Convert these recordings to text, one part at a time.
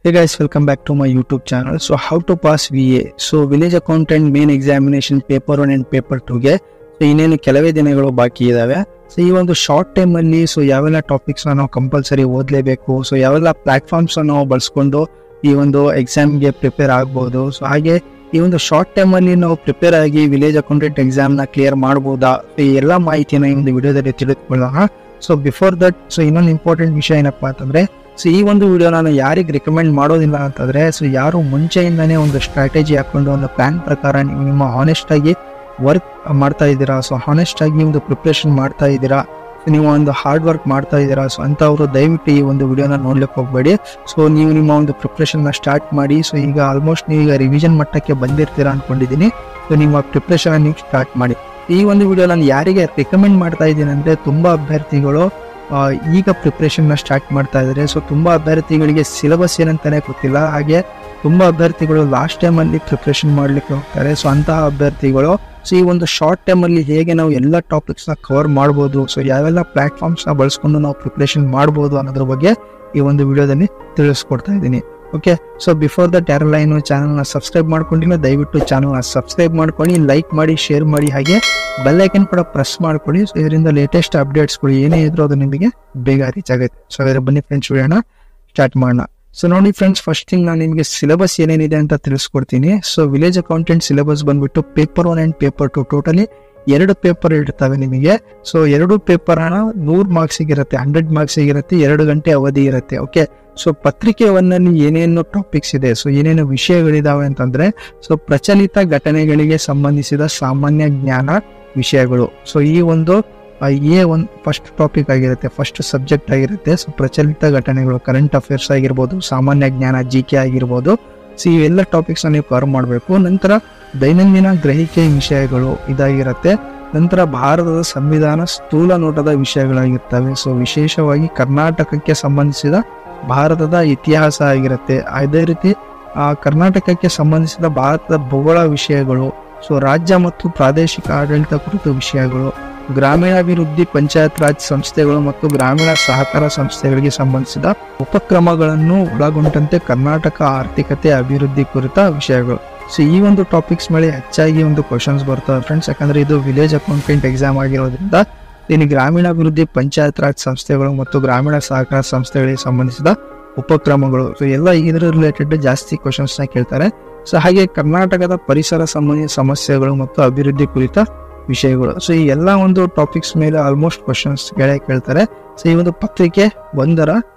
Hey guys, welcome back to my YouTube channel. So how to pass VA. So village accountant main examination paper 1 and paper 2 ಗೆ so ಇನ್ನೇನು ಕೆಲವೇ ದಿನಗಳು ಬಾಕಿ ಇದಾವೆ. So ಈ ಒಂದು ಶಾರ್ಟ್ ಟೈಮ್ ಅಲ್ಲಿ ಸೊ ಯಾವೆಲ್ಲ ಟಾಪಿಕ್ಸ್ ನಾವು ಕಂಪಲ್ಸರಿ ಓದಲೇಬೇಕು, ಸೊ ಯಾವೆಲ್ಲ ಪ್ಲಾಟ್ಫಾರ್ಮ್ಸ್ ನಾವು ಬಳಸ್ಕೊಂಡು ಈ ಒಂದು ಎಕ್ಸಾಮ್ಗೆ ಪ್ರಿಪೇರ್ ಆಗ್ಬೋದು. ಸೊ ಹಾಗೆ ಈ ಒಂದು ಶಾರ್ಟ್ ಟೈಮ್ ಅಲ್ಲಿ ನಾವು ಪ್ರಿಪೇರ್ ಆಗಿ ವಿಲೇಜ್ ಅಕೌಂಟೆಂಟ್ ಎಕ್ಸಾಮ್ ನ ಕ್ಲಿಯರ್ ಮಾಡಬಹುದಾ, ಈ ಎಲ್ಲ ಮಾಹಿತಿನ ಈ ಒಂದು ವಿಡಿಯೋದಲ್ಲಿ ತಿಳಿದುಕೊಳ್ಳೋಣ. ಸೊ ಬಿಫೋರ್ ದಟ್, ಸೊ ಇನ್ನೊಂದು ಇಂಪಾರ್ಟೆಂಟ್ ವಿಷಯ ಏನಪ್ಪಾ ಅಂತಂದ್ರೆ, ಸೊ ಈ ಒಂದು ವಿಡಿಯೋ ನಾನು ಯಾರಿಗೆ ರೆಕಮೆಂಡ್ ಮಾಡೋದಿಲ್ಲ ಅಂತಂದ್ರೆ, ಸೊ ಯಾರು ಮುಂಚೆಯಿಂದಾನೇ ಒಂದು ಸ್ಟ್ರಾಟಜಿ ಹಾಕೊಂಡು ಒಂದು ಪ್ಲಾನ್ ಪ್ರಕಾರ ನೀವು ನಿಮ್ಮ ಹಾನೆಸ್ಟ್ ಆಗಿ ವರ್ಕ್ ಮಾಡ್ತಾ ಇದ್ದೀರಾ, ಸೊ ಹಾನೆಸ್ಟ್ ಆಗಿ ಒಂದು ಪ್ರಿಪ್ರೇಷನ್ ಮಾಡ್ತಾ ಇದ್ದೀರಾ, ನೀವು ಒಂದು ಹಾರ್ಡ್ ವರ್ಕ್ ಮಾಡ್ತಾ ಇದ್ದೀರಾ, ಸೊ ಅಂತವರು ದಯವಿಟ್ಟು ಈ ಒಂದು ವಿಡಿಯೋನ ನೋಡ್ಲಿಕ್ಕೆ ಹೋಗಬೇಡಿ. ಸೊ ನೀವು ನಿಮ್ಮ ಒಂದು ಪ್ರಿಪ್ರೇಷನ್ ನ ಸ್ಟಾರ್ಟ್ ಮಾಡಿ. ಸೊ ಈಗ ಆಲ್ಮೋಸ್ಟ್ ನೀವು ಈಗ ರಿವಿಷನ್ ಮಟ್ಟಕ್ಕೆ ಬಂದಿರ್ತೀರಾ ಅನ್ಕೊಂಡಿದ್ದೀನಿ. ಸೊ ನಿಮ್ಮ ಪ್ರಿಪ್ರೇಷನ್ ನೀವು ಸ್ಟಾರ್ಟ್ ಮಾಡಿ. ಈ ಒಂದು ವಿಡಿಯೋ ನಾನು ಯಾರಿಗೆ ರೆಕಮೆಂಡ್ ಮಾಡ್ತಾ ಇದ್ದೀನಿ ಅಂದ್ರೆ, ತುಂಬಾ ಅಭ್ಯರ್ಥಿಗಳು ಈಗ ಪ್ರಿಪ್ರೇಷನ್ ನ ಸ್ಟಾರ್ಟ್ ಮಾಡ್ತಾ ಇದ್ದಾರೆ. ಸೊ ತುಂಬಾ ಅಭ್ಯರ್ಥಿಗಳಿಗೆ ಸಿಲೆಬಸ್ ಏನಂತಾನೆ ಗೊತ್ತಿಲ್ಲ, ಹಾಗೆ ತುಂಬಾ ಅಭ್ಯರ್ಥಿಗಳು ಲಾಸ್ಟ್ ಟೈಮ್ ಅಲ್ಲಿ ಪ್ರಿಪ್ರೇಷನ್ ಮಾಡ್ಲಿಕ್ಕೆ ಹೋಗ್ತಾರೆ. ಸೊ ಅಂತಹ ಅಭ್ಯರ್ಥಿಗಳು ಸೊ ಈ ಒಂದು ಶಾರ್ಟ್ ಟೈಮ್ ಅಲ್ಲಿ ಹೇಗೆ ನಾವು ಎಲ್ಲ ಟಾಪಿಕ್ಸ್ ನ ಕವರ್ ಮಾಡ್ಬೋದು, ಸೊ ಯಾವೆಲ್ಲ ಪ್ಲಾಟ್ಫಾರ್ಮ್ಸ್ ನ ಬಳಸ್ಕೊಂಡು ನಾವು ಪ್ರಿಪ್ರೇಷನ್ ಮಾಡ್ಬೋದು ಅನ್ನೋದ್ರ ಬಗ್ಗೆ ಈ ಒಂದು ವಿಡಿಯೋದಲ್ಲಿ ತಿಳಿಸ್ಕೊಡ್ತಾ ಇದ್ದೀನಿ. ಓಕೆ, ಸೊ ಬಿಫೋರ್ ದಟ್ ಯಾರೆಲ್ಲ ಏನು ಚಾನಲ್ ನ ಸಬ್ಸ್ಕ್ರೈಬ್ ಮಾಡ್ಕೊಂಡಿಲ್ಲ, ದಯವಿಟ್ಟು ಚಾನಲ್ ನ ಸಬ್ಸ್ಕ್ರೈಬ್ ಮಾಡ್ಕೊಳ್ಳಿ, ಲೈಕ್ ಮಾಡಿ, ಶೇರ್ ಮಾಡಿ, ಹಾಗೆ ಬೆಲ್ ಐಕನ್ ಕೂಡ ಪ್ರೆಸ್ ಮಾಡ್ಕೊಳ್ಳಿ. ಸೊ ಇದರಿಂದ ಲೇಟೆಸ್ಟ್ ಅಪ್ಡೇಟ್ಸ್ಗಳು ಏನೇ ಇದ್ರು ಅದು ನಿಮಗೆ ಬೇಗ ರೀಚ್ ಆಗುತ್ತೆ. ಸೊ ಅದರ ಬನ್ನಿ ಫ್ರೆಂಡ್ಸ್, ವಿಡಿಯೋನ ಸ್ಟಾರ್ಟ್ ಮಾಡೋಣ. ಸೊ ನೋಡಿ ಫ್ರೆಂಡ್ಸ್, ಫಸ್ಟ್ ಥಿಂಗ್ ನಾನು ನಿಮಗೆ ಸಿಲೆಬಸ್ ಏನೇನಿದೆ ಅಂತ ತಿಳಿಸ್ಕೊಡ್ತೀನಿ. ಸೊ ವಿಲೇಜ್ ಅಕೌಂಟೆಂಟ್ ಸಿಲೆಬಸ್ ಬಂದ್ಬಿಟ್ಟು paper 1 and paper 2 totally 2 paper ಇರ್ತವೆ ನಿಮಗೆ. ಸೊ 2 ಪೇಪರ್ 100 ಮಾರ್ಕ್ಸ್ ಇರುತ್ತೆ, 100 ಮಾರ್ಕ್ಸ್ ಇರುತ್ತೆ, 2 ಗಂಟೆ ಅವಧಿ ಇರುತ್ತೆ. ಓಕೆ, ಸೊ ಪತ್ರಿಕೆ 1 ನಲ್ಲಿ ಏನೇನು ಟಾಪಿಕ್ಸ್ ಇದೆ, ಸೊ ಏನೇನು ವಿಷಯಗಳಿದಾವೆ ಅಂತಂದ್ರೆ, ಸೊ ಪ್ರಚಲಿತ ಘಟನೆಗಳಿಗೆ ಸಂಬಂಧಿಸಿದ ಸಾಮಾನ್ಯ ಜ್ಞಾನ ವಿಷಯಗಳು. ಸೊ ಈ ಒಂದು A1 ಫಸ್ಟ್ ಟಾಪಿಕ್ ಆಗಿರುತ್ತೆ, ಫಸ್ಟ್ ಸಬ್ಜೆಕ್ಟ್ ಆಗಿರುತ್ತೆ. ಸೊ ಪ್ರಚಲಿತ ಘಟನೆಗಳು, ಕರೆಂಟ್ ಅಫೇರ್ಸ್ ಆಗಿರ್ಬೋದು, ಸಾಮಾನ್ಯ ಜ್ಞಾನ, GK ಆಗಿರ್ಬೋದು. ಸೊ ಇವೆಲ್ಲ ಟಾಪಿಕ್ಸ್ ನೀವು ಕವರ್ ಮಾಡಬೇಕು. ನಂತರ ದೈನಂದಿನ ಗ್ರಹಿಕೆ ವಿಷಯಗಳು ಇದಾಗಿರುತ್ತೆ. ನಂತರ ಭಾರತದ ಸಂವಿಧಾನ ಸ್ಥೂಲ ನೋಟದ ವಿಷಯಗಳಾಗಿರ್ತವೆ. ಸೊ ವಿಶೇಷವಾಗಿ ಕರ್ನಾಟಕಕ್ಕೆ ಸಂಬಂಧಿಸಿದ ಭಾರತದ ಇತಿಹಾಸ ಆಗಿರುತ್ತೆ. ಅದೇ ರೀತಿ ಕರ್ನಾಟಕಕ್ಕೆ ಸಂಬಂಧಿಸಿದ ಭಾರತದ ಭೂಗೋಳ ವಿಷಯಗಳು, ಸೊ ರಾಜ್ಯ ಮತ್ತು ಪ್ರಾದೇಶಿಕ ಆಡಳಿತ ಕುರಿತ ವಿಷಯಗಳು, ಗ್ರಾಮೀಣಾಭಿವೃದ್ಧಿ, ಪಂಚಾಯತ್ ರಾಜ್ ಸಂಸ್ಥೆಗಳು ಮತ್ತು ಗ್ರಾಮೀಣ ಸಹಕಾರ ಸಂಸ್ಥೆಗಳಿಗೆ ಸಂಬಂಧಿಸಿದ ಉಪಕ್ರಮಗಳನ್ನು ಒಳಗೊಂಡಂತೆ ಕರ್ನಾಟಕ ಆರ್ಥಿಕತೆ ಅಭಿವೃದ್ಧಿ ಕುರಿತ ವಿಷಯಗಳು. ಸೊ ಈ ಒಂದು ಟಾಪಿಕ್ಸ್ ಮೇಲೆ ಹೆಚ್ಚಾಗಿ ಒಂದು ಕ್ವಶನ್ಸ್ ಬರ್ತವೆ ಫ್ರೆಂಡ್ಸ್, ಯಾಕಂದ್ರೆ ಇದು ವಿಲೇಜ್ ಅಕೌಂಟೆಂಟ್ ಎಕ್ಸಾಮ್ ಆಗಿರೋದ್ರಿಂದ ಇಲ್ಲಿ ಗ್ರಾಮೀಣಾಭಿವೃದ್ಧಿ, ಪಂಚಾಯತ್ ರಾಜ್ ಸಂಸ್ಥೆಗಳು ಮತ್ತು ಗ್ರಾಮೀಣ ಸಹಕಾರ ಸಂಸ್ಥೆಗಳಿಗೆ ಸಂಬಂಧಿಸಿದ ಉಪಕ್ರಮಗಳು, ಸೊ ಎಲ್ಲ ಇದರ ರಿಲೇಟೆಡ್ ಜಾಸ್ತಿ ಕ್ವಶನ್ಸ್ ನ ಕೇಳ್ತಾರೆ. ಸೊ ಹಾಗೆ ಕರ್ನಾಟಕದ ಪರಿಸರ ಸಂಬಂಧಿ ಸಮಸ್ಯೆಗಳು ಮತ್ತು ಅಭಿವೃದ್ಧಿ ಕುರಿತ ವಿಷಯಗಳು. ಸೊ ಈ ಎಲ್ಲ ಒಂದು ಟಾಪಿಕ್ಸ್ ಮೇಲೆ ಆಲ್ಮೋಸ್ಟ್ ಕ್ವಶನ್ಸ್ ಕೇಳ್ತಾರೆ. ಸೊ ಈ ಒಂದು ಪತ್ರಿಕೆ 1ರ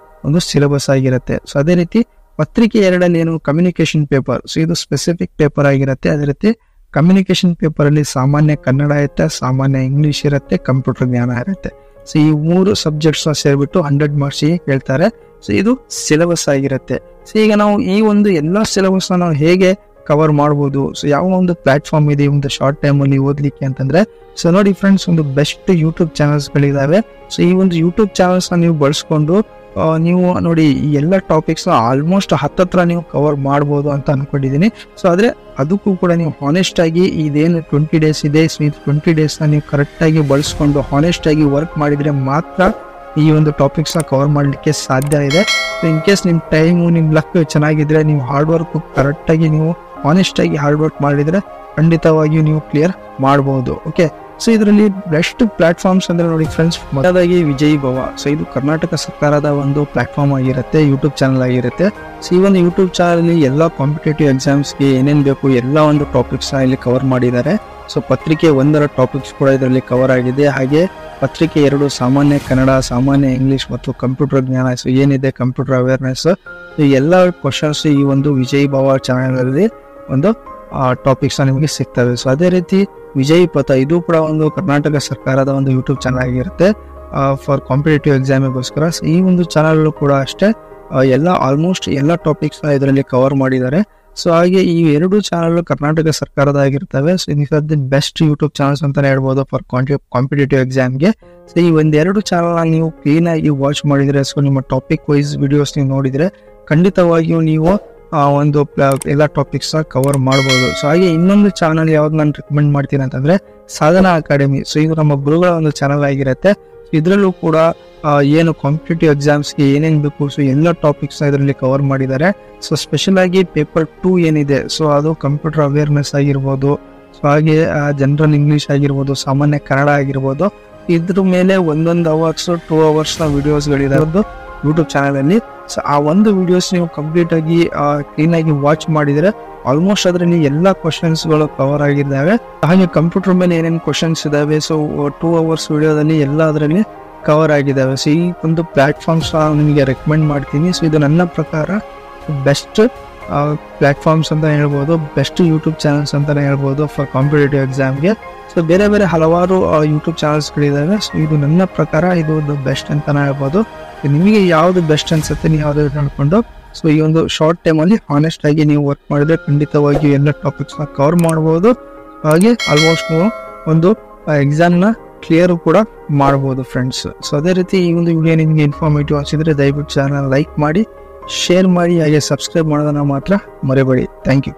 ಒಂದು ಸಿಲೆಬಸ್ ಆಗಿರುತ್ತೆ. ಸೊ ಅದೇ ರೀತಿ ಪತ್ರಿಕೆ 2ರಲ್ಲಿ ಏನು ಕಮ್ಯುನಿಕೇಶನ್ ಪೇಪರ್, ಸೊ ಇದು ಸ್ಪೆಸಿಫಿಕ್ ಪೇಪರ್ ಆಗಿರುತ್ತೆ. ಅದೇ ರೀತಿ ಕಮ್ಯುನಿಕೇಶನ್ ಪೇಪರ್ ಅಲ್ಲಿ ಸಾಮಾನ್ಯ ಕನ್ನಡ ಇರುತ್ತೆ, ಸಾಮಾನ್ಯ ಇಂಗ್ಲಿಷ್ ಇರುತ್ತೆ, ಕಂಪ್ಯೂಟರ್ ಜ್ಞಾನ ಇರುತ್ತೆ. ಸೊ ಈ 3 ಸಬ್ಜೆಕ್ಟ್ಸ್ ಸೇರ್ಬಿಟ್ಟು 100 ಮಾರ್ಕ್ಸ್ ಕೇಳ್ತಾರೆ. ಸೊ ಇದು ಸಿಲೆಬಸ್ ಆಗಿರುತ್ತೆ. ಸೊ ಈಗ ನಾವು ಈ ಒಂದು ಎಲ್ಲಾ ಸಿಲೆಬಸ್ ನಾವು ಹೇಗೆ ಕವರ್ ಮಾಡಬಹುದು, ಸೊ ಯಾವ ಒಂದು ಪ್ಲಾಟ್ಫಾರ್ಮ್ ಇದೆ ಒಂದು ಶಾರ್ಟ್ ಟೈಮ್ ಅಲ್ಲಿ ಓದ್ಲಿಕ್ಕೆ ಅಂತಂದ್ರೆ, ಸೊ ನೋಡಿ ಫ್ರೆಂಡ್ಸ್, ಒಂದು ಬೆಸ್ಟ್ ಯೂಟ್ಯೂಬ್ ಚಾನಲ್ಸ್ ಗಳಿದಾವೆ. ಸೊ ಈ ಒಂದು ಯೂಟ್ಯೂಬ್ ಚಾನಲ್ಸ್ ನ ನೀವು ಬಳಸ್ಕೊಂಡು ನೀವು ನೋಡಿ ಈ ಎಲ್ಲ ಟಾಪಿಕ್ಸ್ ಆಲ್ಮೋಸ್ಟ್ ಹತ್ತತ್ರ ನೀವು ಕವರ್ ಮಾಡಬಹುದು ಅಂತ ಅನ್ಕೊಂಡಿದೀನಿ. ಸೊ ಆದ್ರೆ ಅದಕ್ಕೂ ಕೂಡ ನೀವು ಹಾನೆಸ್ಟ್ ಆಗಿ ಇದೇನು 20 ಡೇಸ್ ಇದೆ, ಸೊ ಈ 20 ಡೇಸ್ ನ ನೀವು ಕರೆಕ್ಟ್ ಆಗಿ ಬಳಸ್ಕೊಂಡು ಹಾನೆಸ್ಟ್ ಆಗಿ ವರ್ಕ್ ಮಾಡಿದ್ರೆ ಮಾತ್ರ ಈ ಒಂದು ಟಾಪಿಕ್ಸ್ ನ ಕವರ್ ಮಾಡ್ಲಿಕ್ಕೆ ಸಾಧ್ಯ ಇದೆ. ಇನ್ ಕೇಸ್ ನಿಮ್ ಟೈಮು, ನಿಮ್ ಲಕ್ ಚೆನ್ನಾಗಿದ್ರೆ, ನೀವು ಹಾರ್ಡ್ ವರ್ಕ್ ಕರೆಕ್ಟ್ ಆಗಿ ನೀವು ಹಾನೆಸ್ಟ್ ಆಗಿ ಹಾರ್ಡ್ ವರ್ಕ್ ಮಾಡಿದ್ರೆ ಖಂಡಿತವಾಗಿಯೂ ನೀವು ಕ್ಲಿಯರ್ ಮಾಡಬಹುದು. ಓಕೆ, ಸೊ ಇದರಲ್ಲಿ ಬೆಸ್ಟ್ ಪ್ಲಾಟ್ಫಾರ್ಮ್ಸ್ ಅಂದ್ರೆ ನೋಡಿ ಫ್ರೆಂಡ್ಸ್, ಮೊದಲಾಗಿ ವಿಜಯ್ ಭವ. ಸೊ ಇದು ಕರ್ನಾಟಕ ಸರ್ಕಾರದ ಒಂದು ಪ್ಲಾಟ್ಫಾರ್ಮ್ ಆಗಿರುತ್ತೆ, ಯೂಟ್ಯೂಬ್ ಚಾನಲ್ ಆಗಿರುತ್ತೆ. ಸೊ ಈ ಒಂದು ಯೂಟ್ಯೂಬ್ ಚಾನಲ್ ಅಲ್ಲಿ ಎಲ್ಲ ಕಾಂಪಿಟೇಟಿವ್ ಎಕ್ಸಾಮ್ಸ್ಗೆ ಏನೇನ್ ಬೇಕು ಎಲ್ಲ ಒಂದು ಟಾಪಿಕ್ಸ್ ಇಲ್ಲಿ ಕವರ್ ಮಾಡಿದ್ದಾರೆ. ಸೊ ಪತ್ರಿಕೆ 1ರ ಟಾಪಿಕ್ಸ್ ಕೂಡ ಇದರಲ್ಲಿ ಕವರ್ ಆಗಿದೆ. ಹಾಗೆ ಪತ್ರಿಕೆ 2 ಸಾಮಾನ್ಯ ಕನ್ನಡ, ಸಾಮಾನ್ಯ ಇಂಗ್ಲಿಷ್ ಮತ್ತು ಕಂಪ್ಯೂಟರ್ ಜ್ಞಾನ, ಸೊ ಏನಿದೆ ಕಂಪ್ಯೂಟರ್ ಅವೇರ್ನೆಸ್, ಈ ಎಲ್ಲ ಕ್ವಶನ್ಸ್ ಈ ಒಂದು ವಿಜಯ್ ಭವ ಚಾನಲ್ ಅಲ್ಲಿ ಒಂದು ಟಾಪಿಕ್ಸ್ ನಿಮಗೆ ಸಿಗ್ತವೆ. ಸೊ ಅದೇ ರೀತಿ ವಿಜಯ್ ಪಥ, ಇದು ಕೂಡ ಒಂದು ಕರ್ನಾಟಕ ಸರ್ಕಾರದ ಒಂದು ಯೂಟ್ಯೂಬ್ ಚಾನಲ್ ಆಗಿರುತ್ತೆ ಫಾರ್ ಕಾಂಪಿಟೇಟಿವ್ ಎಕ್ಸಾಮಿಗೋಸ್ಕರ. ಸೊ ಈ ಒಂದು ಚಾನಲ್ ಕೂಡ ಅಷ್ಟೇ ಎಲ್ಲ ಆಲ್ಮೋಸ್ಟ್ ಎಲ್ಲ ಟಾಪಿಕ್ಸ್ ಇದರಲ್ಲಿ ಕವರ್ ಮಾಡಿದ್ದಾರೆ. ಸೊ ಹಾಗೆ ಈ 2 ಚಾನಲ್ ಕರ್ನಾಟಕ ಸರ್ಕಾರದ ಆಗಿರ್ತವೆ. So these are the best YouTube channels ಅಂತಾನೆ ಹೇಳ್ಬೋದು ಫಾರ್ ಕಾಂಪಿಟೇಟಿವ್ ಎಕ್ಸಾಮ್ಗೆ. ಸೊ ಈ 1-2 ಚಾನಲ್ ನೀವು ಕ್ಲೀನ್ ಆಗಿ ವಾಚ್ ಮಾಡಿದ್ರೆ, ಸೊ ನಿಮ್ಮ ಟಾಪಿಕ್ ವೈಸ್ ವಿಡಿಯೋಸ್ ನೀವು ನೋಡಿದ್ರೆ ಖಂಡಿತವಾಗಿಯೂ ನೀವು ಒಂದು ಎಲ್ಲ ಟಾಪಿಕ್ಸ್ ಕವರ್ ಮಾಡಬಹುದು. ಸೊ ಹಾಗೆ ಇನ್ನೊಂದು ಚಾನಲ್ ಯಾವ್ದು ನಾನು ರೆಕಮೆಂಡ್ ಮಾಡ್ತೀನಿ ಅಂತಂದ್ರೆ ಸಾಧನಾ ಅಕಾಡೆಮಿ. ಸೊ ಇದು ನಮ್ಮ ಗುರುಗಳ ಒಂದು ಚಾನಲ್ ಆಗಿರುತ್ತೆ. ಇದರಲ್ಲೂ ಕೂಡ ಏನು ಕಾಂಪಿಟೇಟಿವ್ ಎಕ್ಸಾಮ್ಸ್ಗೆ ಏನೇನು ಬೇಕು, ಸೊ ಎಲ್ಲ ಟಾಪಿಕ್ಸ್ನ ಇದರಲ್ಲಿ ಕವರ್ ಮಾಡಿದ್ದಾರೆ. ಸೊ ಸ್ಪೆಷಲ್ ಆಗಿ ಪೇಪರ್ 2 ಏನಿದೆ, ಸೊ ಅದು ಕಂಪ್ಯೂಟರ್ ಅವೇರ್ನೆಸ್ ಆಗಿರ್ಬೋದು, ಸೊ ಹಾಗೆ ಜನರಲ್ ಇಂಗ್ಲೀಷ್ ಆಗಿರ್ಬೋದು, ಸಾಮಾನ್ಯ ಕನ್ನಡ ಆಗಿರ್ಬೋದು, ಇದ್ರ ಮೇಲೆ 1 ಅವರ್ಸ್ 2 ಅವರ್ಸ್ನ ವಿಡಿಯೋಸ್ಗಳಿದೆ ಯೂಟ್ಯೂಬ್ ಚಾನಲಲ್ಲಿ. ಸೊ ಆ ಒಂದು ವಿಡಿಯೋಸ್ ನೀವು ಕಂಪ್ಲೀಟ್ ಆಗಿ ಕ್ಲೀನಾಗಿ ವಾಚ್ ಮಾಡಿದರೆ ಆಲ್ಮೋಸ್ಟ್ ಅದರಲ್ಲಿ ಎಲ್ಲ ಕ್ವಶನ್ಸ್ಗಳು ಕವರ್ ಆಗಿದ್ದಾವೆ. ಹಾಗೆ ಕಂಪ್ಯೂಟರ್ ಮೇಲೆ ಏನೇನು ಕ್ವಶನ್ಸ್ ಇದಾವೆ, ಸೊ 2 ಅವರ್ಸ್ ವಿಡಿಯೋದಲ್ಲಿ ಎಲ್ಲ ಅದರಲ್ಲಿ ಕವರ್ ಆಗಿದ್ದಾವೆ. ಸೊ ಈ ಒಂದು ಪ್ಲಾಟ್ಫಾರ್ಮ್ಸ್ ನಿಮಗೆ ರೆಕಮೆಂಡ್ ಮಾಡ್ತೀನಿ. ಸೊ ಇದು ನನ್ನ ಪ್ರಕಾರ ಬೆಸ್ಟ್ ಪ್ಲಾಟ್ಫಾರ್ಮ್ಸ್ ಅಂತ ಹೇಳ್ಬೋದು, ಬೆಸ್ಟ್ ಯೂಟ್ಯೂಬ್ ಚಾನಲ್ಸ್ ಅಂತಲೇ ಹೇಳ್ಬೋದು ಫಾರ್ ಕಾಂಪಿಟೇಟಿವ್ ಎಕ್ಸಾಮ್ಗೆ. ಸೊ ಬೇರೆ ಬೇರೆ ಹಲವಾರು ಯೂಟ್ಯೂಬ್ ಚಾನಲ್ಸ್ಗಳಿದ್ದಾವೆ. ಸೊ ಇದು ನನ್ನ ಪ್ರಕಾರ ಇದು ಒಂದು ಬೆಸ್ಟ್ ಅಂತಲೇ ಹೇಳ್ಬೋದು. ನಿಮಗೆ ಯಾವುದು ಬೆಸ್ಟ್ ಅನ್ಸುತ್ತೆ ನೀವು ಯಾವ್ದು ನೋಡಿಕೊಂಡು, ಸೊ ಈ ಒಂದು ಶಾರ್ಟ್ ಟೈಮಲ್ಲಿ ಹಾನೆಸ್ಟ್ ಆಗಿ ನೀವು ವರ್ಕ್ ಮಾಡಿದ್ರೆ ಖಂಡಿತವಾಗಿ ಎಲ್ಲ ಟಾಪಿಕ್ಸ್ನ ಕವರ್ ಮಾಡ್ಬೋದು. ಹಾಗೆ ಆಲ್ಮೋಸ್ಟ್ ನೀವು ಒಂದು ಎಕ್ಸಾಮ್ನ ಕ್ಲಿಯರ್ ಕೂಡ ಮಾಡ್ಬೋದು ಫ್ರೆಂಡ್ಸ್. ಸೊ ಅದೇ ರೀತಿ ಈ ಒಂದು ವಿಡಿಯೋ ನಿಮಗೆ ಇನ್ಫಾರ್ಮೇಟಿವ್ ಅನಿಸಿದ್ರೆ ದಯವಿಟ್ಟು ಚಾನಲ್ ಲೈಕ್ ಮಾಡಿ, ಶೇರ್ ಮಾಡಿ, ಹಾಗೆ ಸಬ್ಸ್ಕ್ರೈಬ್ ಮಾಡೋದನ್ನ ಮಾತ್ರ ಮರಿಬೇಡಿ. Thank you.